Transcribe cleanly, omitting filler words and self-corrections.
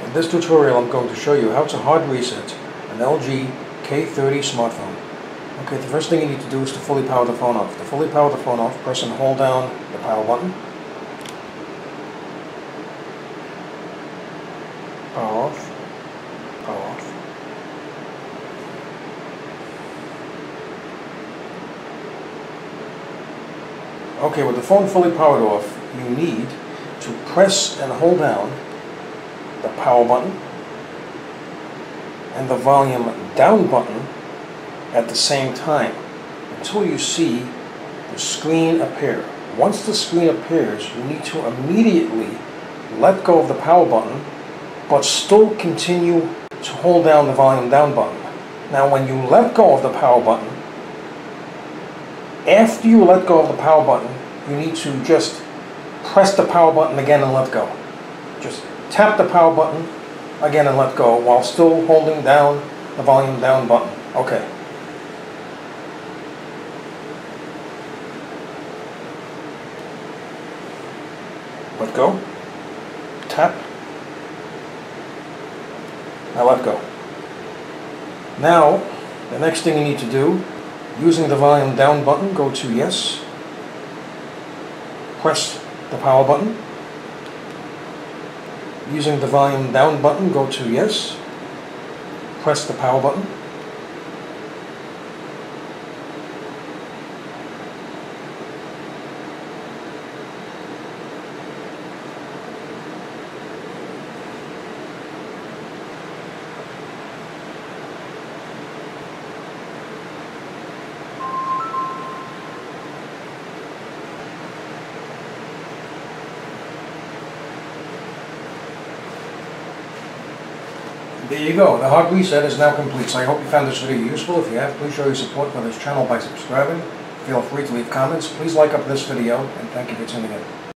In this tutorial I'm going to show you how to hard reset an LG K30 smartphone. Okay, the first thing you need to do is to fully power the phone off. To fully power the phone off, press and hold down the power button. Power off. Power off. Okay, with the phone fully powered off, you need to press and hold down the power button and the volume down button at the same time until you see the screen appear. Once the screen appears, you need to immediately let go of the power button but still continue to hold down the volume down button. Now when you let go of the power button, after you let go of the power button, you need to just press the power button again and let go. Just tap the power button again and let go while still holding down the volume down button. Okay. Let go. Tap. Now let go. Now, the next thing you need to do, using the volume down button, go to yes. Press the power button. Using the volume down button, go to yes. Press the power button. There you go, the hard reset is now complete. So I hope you found this video useful. If you have, please show your support for this channel by subscribing. Feel free to leave comments. Please like up this video, and thank you for tuning in.